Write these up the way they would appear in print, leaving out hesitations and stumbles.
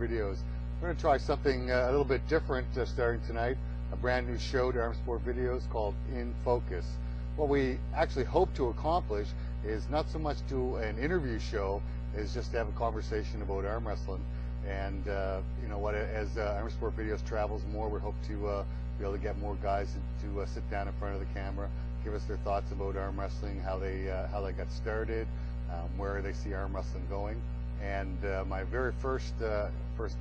Videos. We're going to try something a little bit different starting tonight, a brand new show to Armsport Videos called In Focus. What we actually hope to accomplish is not so much do an interview show, is just to have a conversation about arm wrestling. And you know what, as Armsport Videos travels more, we hope to be able to get more guys to sit down in front of the camera, give us their thoughts about arm wrestling, how they got started, where they see arm wrestling going. And my very first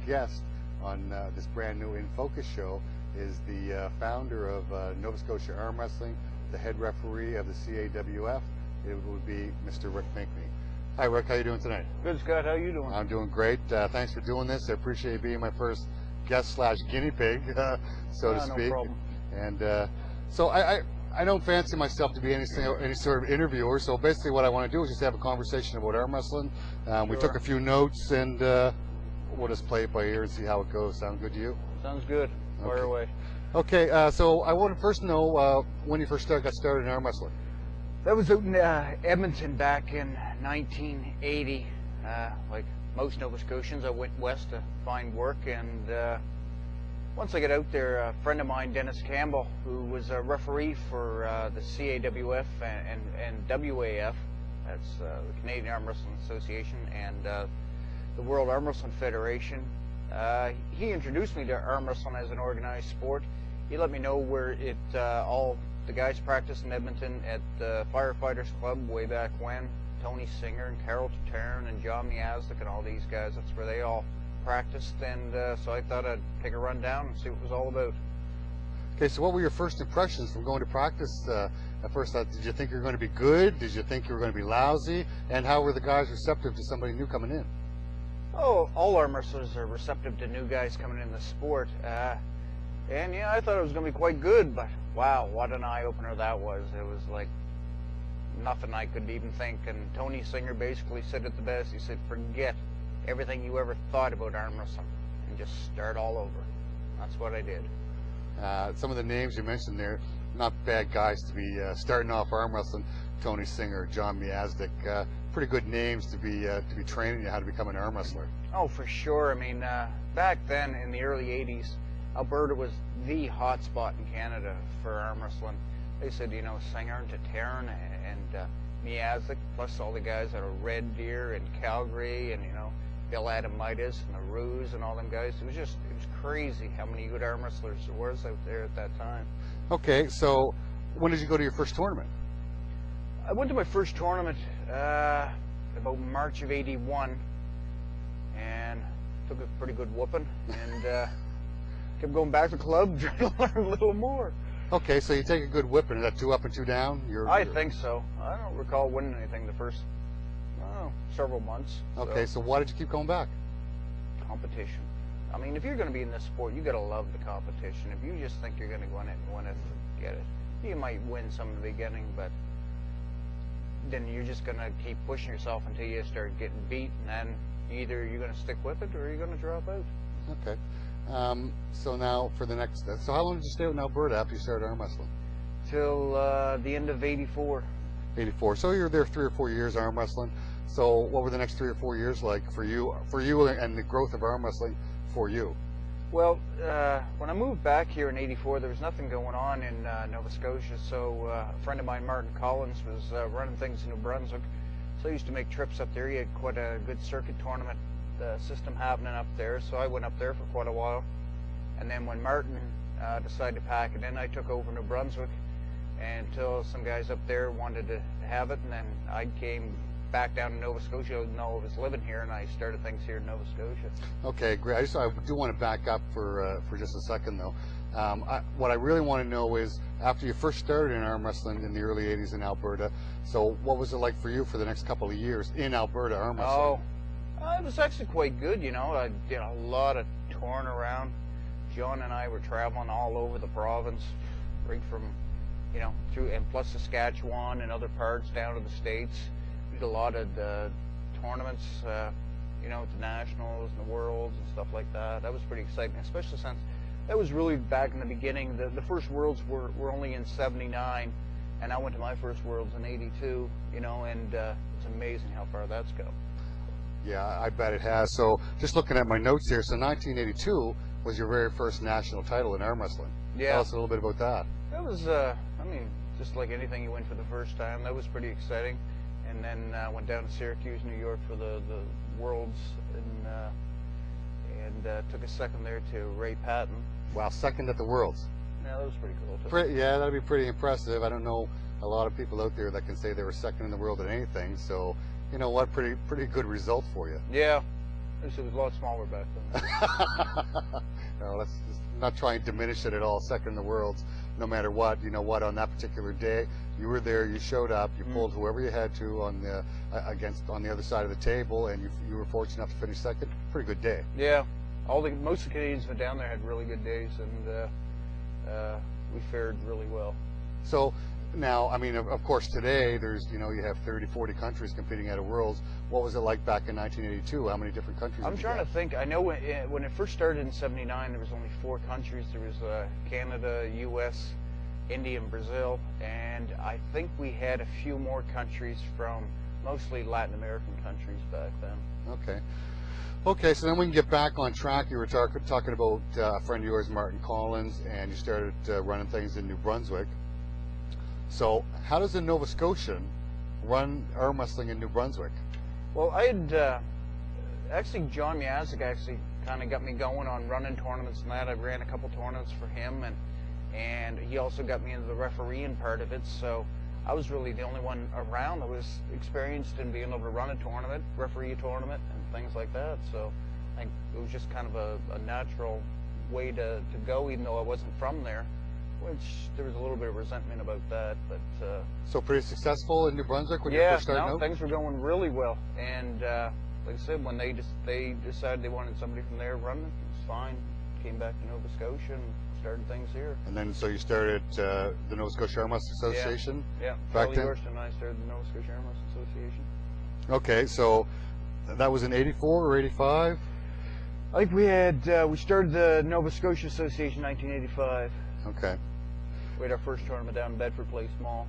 guest on this brand new In Focus show is the founder of Nova Scotia Arm Wrestling, the head referee of the CAWF. It would be Mr. Rick Pinkney. Hi Rick, how you doing tonight? Good, Scott. How you doing? I'm doing great. Thanks for doing this. I appreciate you being my first guest / guinea pig, so to speak. No problem. And so I don't fancy myself to be any sort of interviewer, so basically what I want to do is just have a conversation about arm wrestling. We took a few notes, and we'll just play it by ear and see how it goes. Sound good to you? Sounds good. Fire away. Okay, so I want to first know when you first got started in arm wrestling. That was out in Edmonton back in 1980. Like most Nova Scotians, I went west to find work, and once I got out there, a friend of mine, Dennis Campbell, who was a referee for the CAWF and WAF, that's the Canadian Arm Wrestling Association, and the World Arm Wrestling Federation, he introduced me to arm wrestling as an organized sport. He let me know where all the guys practiced in Edmonton at the Firefighters Club way back when. Tony Singer and Carol Tarrant and John Miazlik and all these guys, that's where they all practiced, and so I thought I'd take a run down and see what it was all about. Okay, so what were your first impressions from going to practice? At first, did you think you were going to be good? Did you think you were going to be lousy? And how were the guys receptive to somebody new coming in? Oh, all arm wrestlers are receptive to new guys coming in the sport. And yeah, I thought it was going to be quite good, but wow, what an eye-opener that was. It was like nothing I could even think. And Tony Singer basically said it the best. He said, forget everything you ever thought about arm wrestling and just start all over. That's what I did. Some of the names you mentioned there, not bad guys to be starting off arm wrestling. Tony Singer, John Miazlik, pretty good names to be training you how to become an arm wrestler. Oh, for sure. I mean, back then in the early 80s, Alberta was the hot spot in Canada for arm wrestling. They said, you know, Singer and Tarrant and Miazlik, plus all the guys out of Red Deer and Calgary, and you know, Bill Adamitis and the Ruse and all them guys. It was crazy how many good arm wrestlers there was out there at that time. Okay, so when did you go to your first tournament? I went to my first tournament about March of '81, and took a pretty good whooping, and kept going back to the club trying to learn a little more. Okay, so you take a good whipping. Is that 2 up and 2 down? I think so. I don't recall winning anything the first several months. Okay, so why did you keep going back? Competition. I mean, if you're going to be in this sport, you got to love the competition. If you just think you're going to go in it and win it, forget it. You might win some in the beginning, but then you're just going to keep pushing yourself until you start getting beat, and then either you're going to stick with it or you're going to drop out. Okay. So now for the next, so how long did you stay in Alberta after you started arm wrestling? Till the end of '84. '84. So you were there 3 or 4 years arm wrestling. So what were the next 3 or 4 years like for you and the growth of arm wrestling for you? Well, when I moved back here in '84, there was nothing going on in Nova Scotia. So a friend of mine, Martin Collins, was running things in New Brunswick. So I used to make trips up there. He had quite a good circuit tournament system happening up there. So I went up there for quite a while. And then when Martin decided to pack it in, I took over New Brunswick until some guys up there wanted to have it. And then I came back down to Nova Scotia. I didn't know I was living here, and I started things here in Nova Scotia. Okay, great. I do want to back up for just a second, though. What I really want to know is, after you first started in arm wrestling in the early '80s in Alberta, so what was it like for you for the next couple of years in Alberta arm wrestling? Oh, it was actually quite good. You know, I did a lot of touring around. John and I were traveling all over the province, right from, you know, through, and plus Saskatchewan and other parts down to the States. We did a lot of the tournaments, you know, the nationals and the worlds and stuff like that. That was pretty exciting, especially since that was really back in the beginning. The first worlds were only in '79, and I went to my first worlds in '82, you know, and it's amazing how far that's go. Yeah, I bet it has. So just looking at my notes here, so 1982 was your very first national title in arm wrestling. Yeah. Tell us a little bit about that. That was, I mean, just like anything you win for the first time, that was pretty exciting. And then went down to Syracuse, New York for the Worlds, and took a second there to Ray Patton. Wow, second at the Worlds. Yeah, that was pretty cool too. Yeah, that'd be pretty impressive. I don't know a lot of people out there that can say they were second in the world at anything. So, you know what, pretty good result for you. Yeah, it was a lot smaller back then. No, let's just not try and diminish it at all. Second in the world, no matter what. You know what? On that particular day, you were there. You showed up. You pulled whoever you had to on the on the other side of the table, and you were fortunate enough to finish second. Pretty good day. Yeah, most of the Canadians went down there had really good days, and we fared really well. So now, I mean, of course, today there's, you have 30, 40 countries competing at a Worlds. What was it like back in 1982? How many different countries? I'm trying to think. I know when it first started in '79, there was only 4 countries. There was Canada, U.S., India, and Brazil, and I think we had a few more countries from mostly Latin American countries back then. Okay, so then we can get back on track. You were talking about a friend of yours, Martin Collins, and you started running things in New Brunswick. So how does a Nova Scotian run arm wrestling in New Brunswick? Well, I had actually John Miazik actually kind of got me going on running tournaments and that. I ran a couple tournaments for him, and he also got me into the refereeing part of it. So I was really the only one around that was experienced in being able to run a tournament, referee a tournament, and things like that. So I think it was just kind of a natural way to go, even though I wasn't from there, which there was a little bit of resentment about that. But so pretty successful in New Brunswick when you first started out? Yeah, things were going really well. And like I said, when they decided they wanted somebody from there running, it was fine. Came back to Nova Scotia and started things here. And then so you started the Nova Scotia Arm Wrestling Association? Yeah. Back then? Yorston and I started the Nova Scotia Arm Wrestling Association. Okay, so that was in '84 or '85? I think we started the Nova Scotia Association in 1985. Okay. We had our first tournament down in Bedford Place Mall.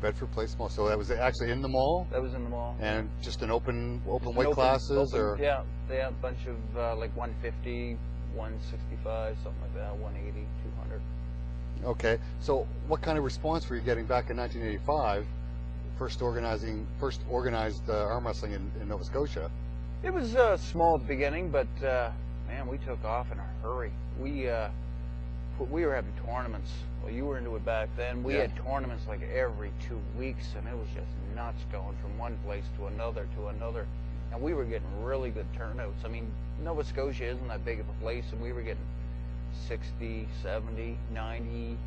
Bedford Place Mall. So that was actually in the mall? That was in the mall. And just an open weight classes? Or? Yeah, they had a bunch of like 150, 165, something like that, 180, 200. Okay, so what kind of response were you getting back in 1985, first organized arm wrestling in Nova Scotia? It was small at the beginning, but man, we took off in a hurry. We were having tournaments. Well, you were into it back then. We had tournaments like every 2 weeks, and it was just nuts going from one place to another. And we were getting really good turnouts. I mean, Nova Scotia isn't that big of a place, and we were getting 60, 70, 90,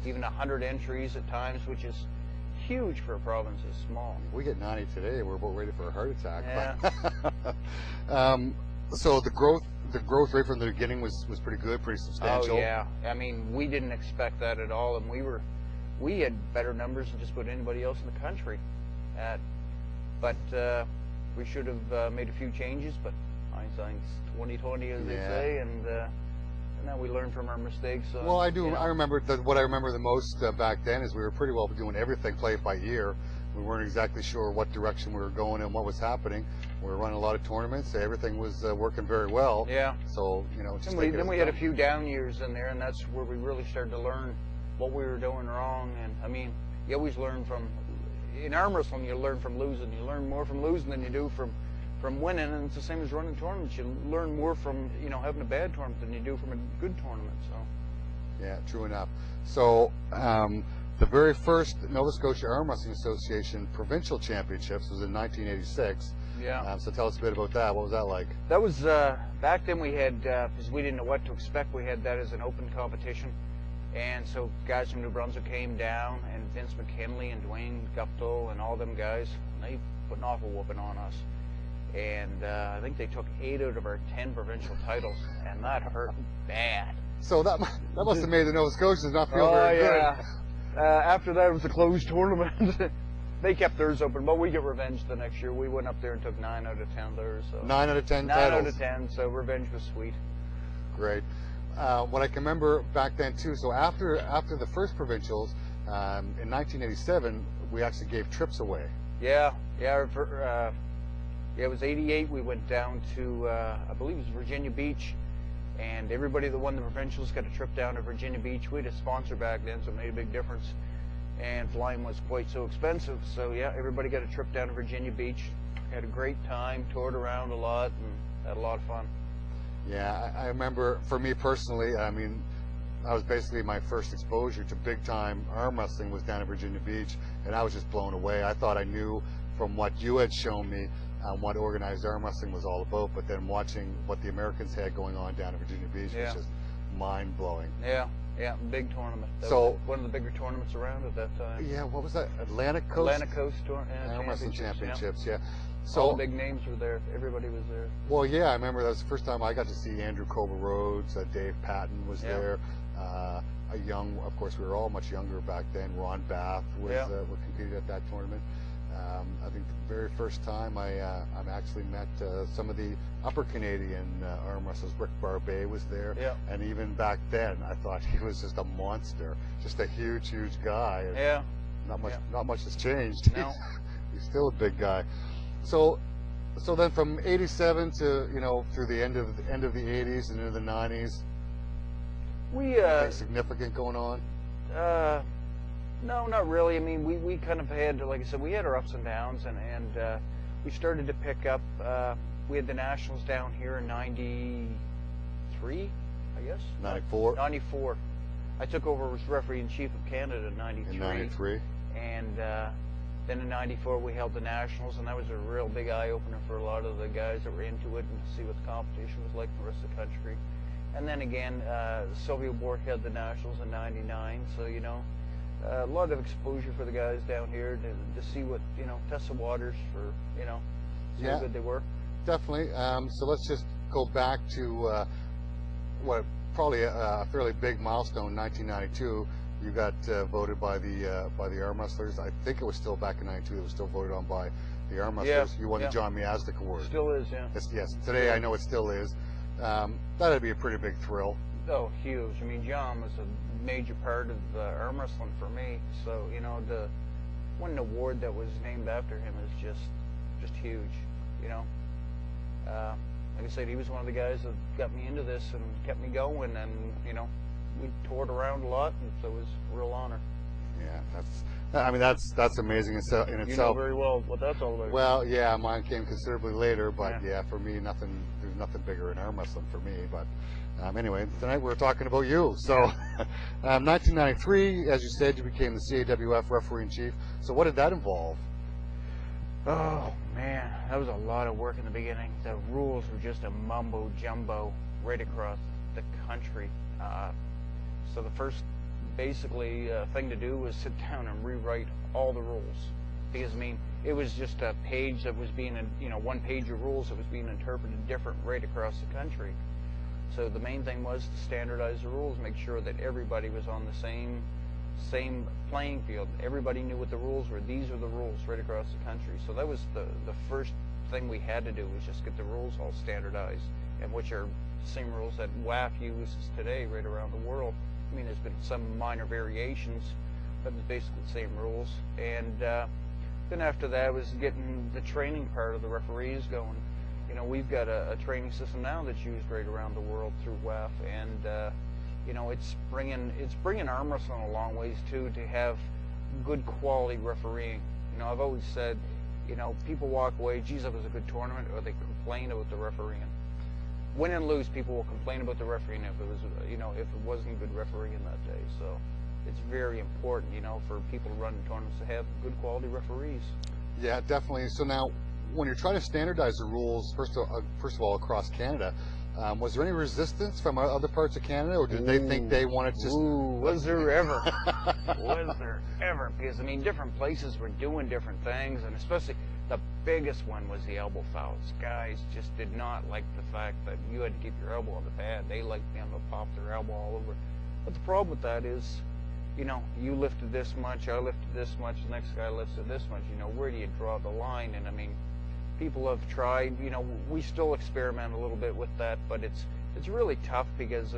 even 100 entries at times, which is huge for a province as small. We get 90 today. We're about ready for a heart attack. Yeah. So the growth rate from the beginning was pretty good, pretty substantial. Oh yeah, I mean, we didn't expect that at all, and we had better numbers than just about anybody else in the country. But we should have made a few changes, but hindsight's 20/20, as they say, and now we learn from our mistakes. Well, I do. I remember what I remember the most back then is we were pretty well doing everything, play it by ear. We weren't exactly sure what direction we were going and what was happening. We were running a lot of tournaments. Everything was working very well. Yeah. So just then we had a few down years in there, and that's where we really started to learn what we were doing wrong. And I mean, you always learn in arm wrestling. You learn from losing. You learn more from losing than you do from winning, and it's the same as running tournaments. You learn more from having a bad tournament than you do from a good tournament. So. Yeah, true enough. So. The very first Nova Scotia Arm Wrestling Association Provincial Championships was in 1986. Yeah. So tell us a bit about that. What was that like? That was, back then we had, because we didn't know what to expect, we had that as an open competition. And so guys from New Brunswick came down, and Vince McKinley and Dwayne Guptill and all them guys, they put an awful whooping on us. And I think they took 8 out of our 10 provincial titles, and that hurt bad. So that must have made the Nova Scotians not feel very good. After that, it was a closed tournament. They kept theirs open, but we get revenge the next year. We went up there and took 9 out of 10 theirs. So. 9 out of 10 9 titles. 9 out of 10, so revenge was sweet. Great. What I can remember back then, too, so after the first provincials, in 1987, we actually gave trips away. Yeah, Yeah, it was 88. We went down to, I believe it was Virginia Beach, and everybody that won the provincials got a trip down to Virginia Beach. We had a sponsor back then, so it made a big difference. And flying was quite so expensive. So yeah, everybody got a trip down to Virginia Beach. Had a great time, toured around a lot, and had a lot of fun. Yeah, I remember, for me personally, I mean, that was basically my first exposure to big time arm wrestling was down at Virginia Beach, and I was just blown away. I thought I knew from what you had shown me what organized arm wrestling was all about, but then watching what the Americans had going on down at Virginia Beach was just mind blowing. Yeah, big tournament. That so was one of the bigger tournaments around at that time. Yeah, what was that? Atlantic Coast Armwrestling Championships. Yeah. So all the big names were there. Everybody was there. Well, yeah, I remember that was the first time I got to see Andrew Cobra Rhodes. Dave Patton was there. A young, of course, we were all much younger back then. Ron Bath was competed at that tournament. I think the very first time I actually met some of the upper Canadian arm wrestlers. Rick Barbet was there, and even back then I thought he was just a monster, just a huge guy. And not much has changed. No. He's still a big guy. So then from '87 to through the end of the '80s and into the '90s, anything significant going on? No, not really. I mean, we kind of had, like I said, we had our ups and downs, and we started to pick up. We had the Nationals down here in '93, I guess. '94. '94. I took over as referee-in-chief of Canada in '93. In '93. And then in '94 we held the Nationals, and that was a real big eye-opener for a lot of the guys that were into it, and to see what the competition was like in the rest of the country. And then again, the Soviet War held the Nationals in '99, so a lot of exposure for the guys down here to see what, test the waters for, see how good they were. Definitely. So let's just go back to what probably a fairly big milestone, 1992. You got voted by the arm wrestlers. I think it was still back in '92. It was still voted on by the arm wrestlers. You won the John Miazdick Award. Still is, yeah. Yes. Today I know it still is. That'd be a pretty big thrill. Oh, huge. I mean, John was a major part of arm wrestling for me. So to win an award that was named after him is just huge. Like I said, he was one of the guys that got me into this and kept me going, and we toured around a lot, and so it was a real honor. Yeah, that's amazing in itself. You know very well what that's all about. Well, yeah, mine came considerably later, but for me, there's nothing bigger in arm wrestling for me. But anyway, tonight we're talking about you. So, 1993, as you said, you became the CAWF referee-in-chief. So what did that involve? Oh man, that was a lot of work in the beginning. The rules were just a mumbo jumbo right across the country. So the first basically thing to do was sit down and rewrite all the rules, because it was just a page that was being, one page of rules that was being interpreted different right across the country. So the main thing was to standardize the rules, make sure that everybody was on the same playing field. Everybody knew what the rules were. These are the rules right across the country. So that was the first thing we had to do, was just get the rules all standardized, and which are the same rules that CAWF uses today right around the world. I mean, there's been some minor variations, but it's basically the same rules. And then after that was getting the training part of the referees going. We've got a training system now that's used right around the world through CAWF, and it's bringing arm wrestling a long ways too, to have good quality refereeing. I've always said, people walk away, geez, that was a good tournament, or they complain about the refereeing. Win and lose, people will complain about the refereeing if it wasn't good refereeing that day. So it's very important, for people to run tournaments to have good quality referees. Yeah, definitely. So now, when you're trying to standardize the rules, first of all, across Canada, was there any resistance from other parts of Canada, or did they think they wanted to just... Was there ever? Was there ever? Because, different places were doing different things, and especially the biggest one was the elbow fouls. Guys just did not like the fact that you had to keep your elbow on the pad. They liked them to pop their elbow all over. But the problem with that is, you lifted this much, I lifted this much, the next guy lifted this much. Where do you draw the line? And people have tried, we still experiment a little bit with that, but it's really tough, because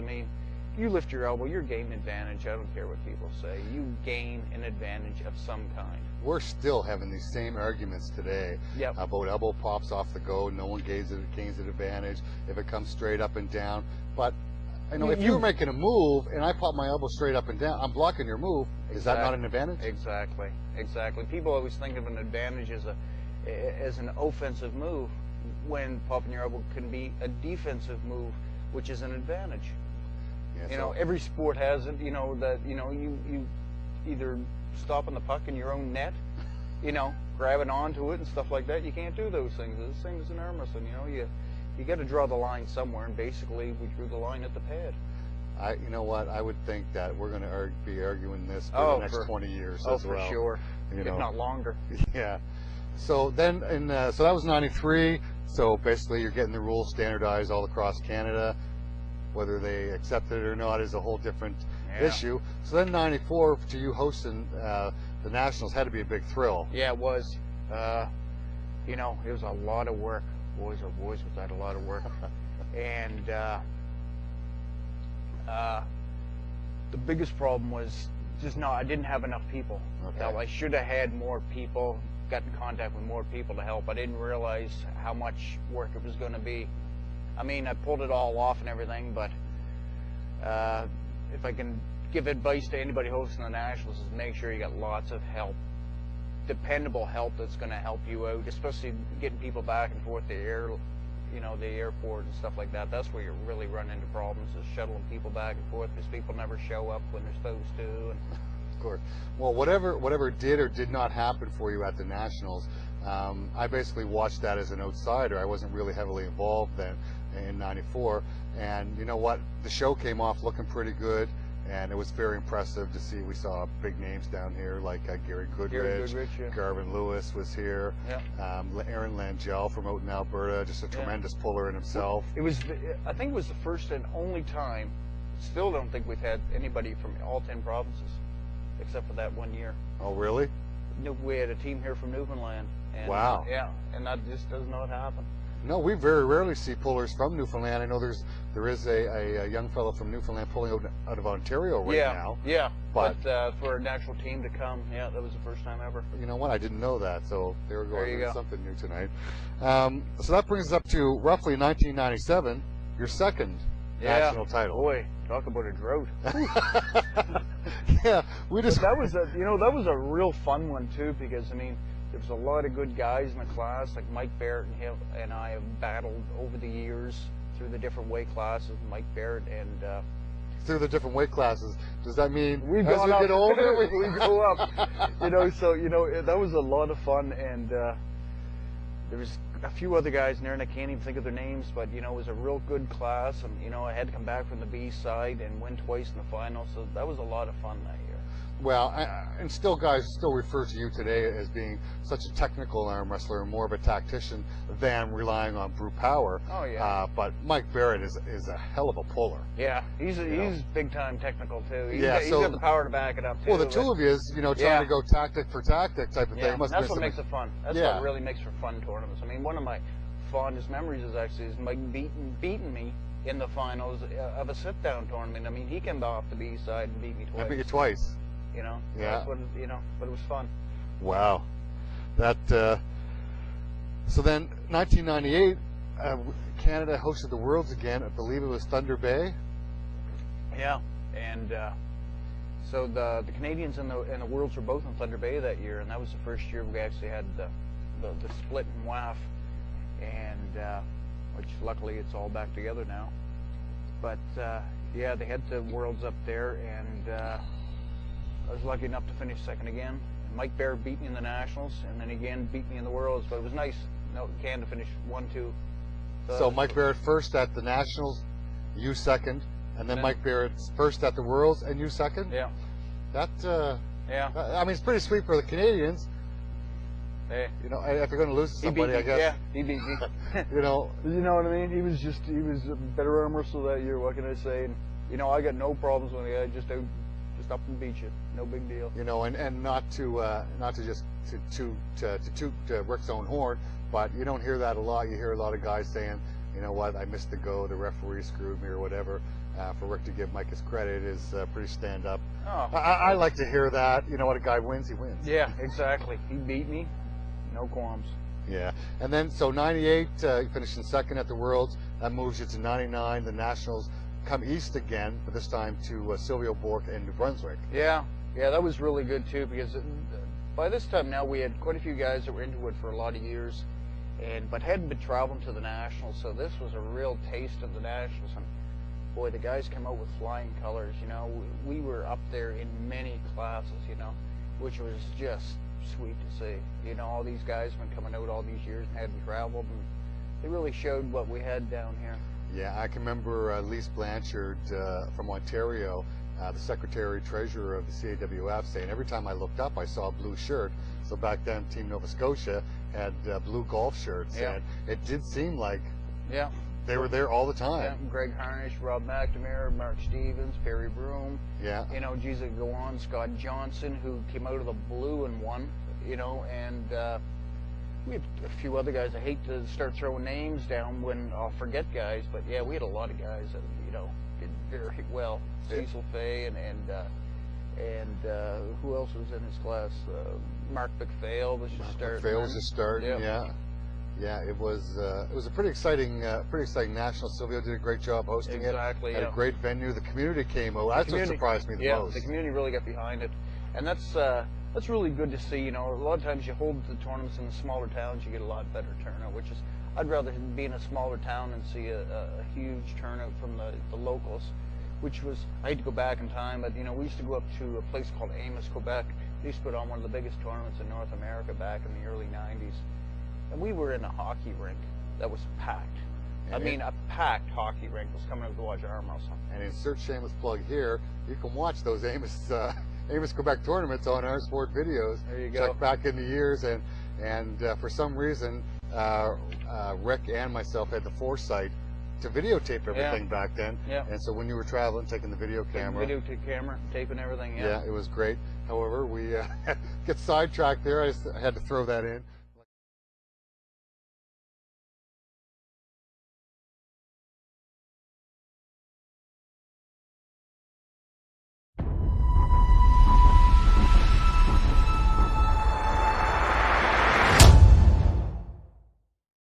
you lift your elbow, you're gaining advantage. I don't care what people say. You gain an advantage of some kind. We're still having these same arguments today about elbow pops off the go. No one gains an advantage if it comes straight up and down. But I know if you're making a move and I pop my elbow straight up and down, I'm blocking your move. Is that not an advantage? Exactly. People always think of an advantage as an offensive move, when popping your elbow can be a defensive move, which is an advantage. Yeah, every sport has it. You either stopping the puck in your own net, grabbing onto it and stuff like that. You can't do those things. It's the same as in arm wrestling. You got to draw the line somewhere, and basically we drew the line at the pad. You know what? I would think that we're going to be arguing this for the next 20 years as well. Oh, for sure. If not longer. Yeah. So then, so that was '93. So basically, you're getting the rules standardized all across Canada. Whether they accept it or not is a whole different issue. So then '94, to you hosting the Nationals had to be a big thrill. Yeah, it was. It was a lot of work. Boys, oh boys, was that a lot of work. And the biggest problem was I didn't have enough people. Okay. I should have had more people, got in contact with more people to help. I didn't realize how much work it was going to be. I mean, I pulled it all off and everything, but if I can give advice to anybody hosting the Nationals, is make sure you got lots of help, dependable help that's going to help you out, especially getting people back and forth the airport and stuff like that. That's where you really run into problems, is shuttling people back and forth, because people never show up when they're supposed to. And of course. Well, whatever did or did not happen for you at the Nationals, I basically watched that as an outsider. I wasn't really heavily involved then in '94, and you know what? The show came off looking pretty good, and it was very impressive to see. We saw big names down here like Gary Goodrich, Garvin Lewis was here, Aaron Langell from out in Alberta, just a tremendous puller in himself. I think it was the first and only time. Still don't think we've had anybody from all 10 provinces, except for that one year. Oh, really? We had a team here from Newfoundland. And, wow. Yeah, and that just does not happen. No, we very rarely see pullers from Newfoundland. I know there is a young fellow from Newfoundland pulling out of Ontario right now. Yeah, but for a national team to come, that was the first time ever. You know what? I didn't know that, so there we go. There you go. Something new tonight. So that brings us up to roughly 1997, your second national title. Boy, talk about a drought. Yeah, that was a real fun one too, because I mean, there was a lot of good guys in the class, like Mike Barrett and I have battled over the years through the different weight classes. Mike Barrett and through the different weight classes. Does that mean as we get older, we go up? So that was a lot of fun, and there was a few other guys in there, and I can't even think of their names, but it was a real good class, and I had to come back from the B side and win twice in the final, so that was a lot of fun that year. Well, and guys still refer to you today as being such a technical arm wrestler and more of a tactician than relying on brute power. Oh yeah. But Mike Barrett is a hell of a puller. Yeah, he's big time technical too. He's got the power to back it up too. Well, the two of you is trying to go tactic for tactic type of thing. That's what makes it fun. That's what really makes for fun tournaments. I mean, one of my fondest memories is Mike beating me in the finals of a sit-down tournament. I mean, he came off the B side and beat me twice. I beat you twice. Yeah. That's what, but it was fun. Wow. That, so then 1998, Canada hosted the Worlds again. I believe it was Thunder Bay. Yeah. And, so the Canadians and the Worlds were both in Thunder Bay that year, and that was the first year we actually had the split in WAF, and, which luckily it's all back together now. But, they had the Worlds up there, and, I was lucky enough to finish second again. Mike Barrett beat me in the Nationals, and then again beat me in the Worlds, but it was nice. Canada finished 1-2. So Mike Barrett first at the Nationals, you second, and then Mike Barrett's first at the Worlds, and you second? Yeah. That, I mean, it's pretty sweet for the Canadians. Hey. If you're going to lose to somebody, I guess. Yeah, he beat me. You know what I mean? He was a better arm wrestler that year, what can I say? And, I got no problems with the guy, just up and beat you, no big deal. And not to just toot Rick's own horn, but you don't hear that a lot. You hear a lot of guys saying you know what, I missed the go, the referee screwed me or whatever. For Rick to give Mike his credit is pretty stand up. Oh, I like to hear that. You know what, a guy wins, he wins. yeah, exactly. He beat me, no qualms. Yeah, and then so 98, you finished in second at the Worlds. That moves you to 99. The Nationals come east again, but this time to Silvio Bork in New Brunswick. Yeah, that was really good too, because by this time now we had quite a few guys that were into it for a lot of years, but hadn't been traveling to the Nationals, so this was a real taste of the Nationals. And boy, the guys came out with flying colors. You know, we were up there in many classes, you know, which was just sweet to see. You know, all these guys have been coming out all these years and hadn't traveled, and they really showed what we had down here. Yeah, I can remember Lise Blanchard from Ontario, the secretary-treasurer of the CAWF, saying every time I looked up I saw a blue shirt. So back then Team Nova Scotia had blue golf shirts, and it did seem like they were there all the time. Yeah, Greg Harnish, Rob McNamara, Mark Stevens, Perry Broom. Yeah. You know, geez, I go on, Scott Johnson, who came out of the blue and won, you know, and we had a few other guys. I hate to start throwing names down when I'll forget guys, but yeah, we had a lot of guys that, you know, did very well. Cecil Fay and who else was in his class? Mark McPhail was just starting. McPhail was just starting, yeah. Yeah, it was a pretty exciting national. Silvio did a great job hosting it. Exactly. Had a great venue. The community came out. That's what surprised me the most. Yeah, the community really got behind it, and that's really good to see. You know, a lot of times you hold the tournaments in the smaller towns, you get a lot better turnout. Which is, I'd rather be in a smaller town and see a huge turnout from the locals. Which was, I hate to go back in time, but you know, we used to go up to a place called Amos, Quebec. They used to put on one of the biggest tournaments in North America back in the early '90s. And we were in a hockey rink that was packed. I mean, a packed hockey rink was coming out to watch arm wrestling. And insert shameless plug here, you can watch those Amos Quebec tournaments on Armsport videos. There you go. Check back in the years, and for some reason, Rick and myself had the foresight to videotape everything back then. Yeah. And so when you were traveling, taking the video camera. Taping everything, Yeah, it was great. However, we get sidetracked there. I had to throw that in.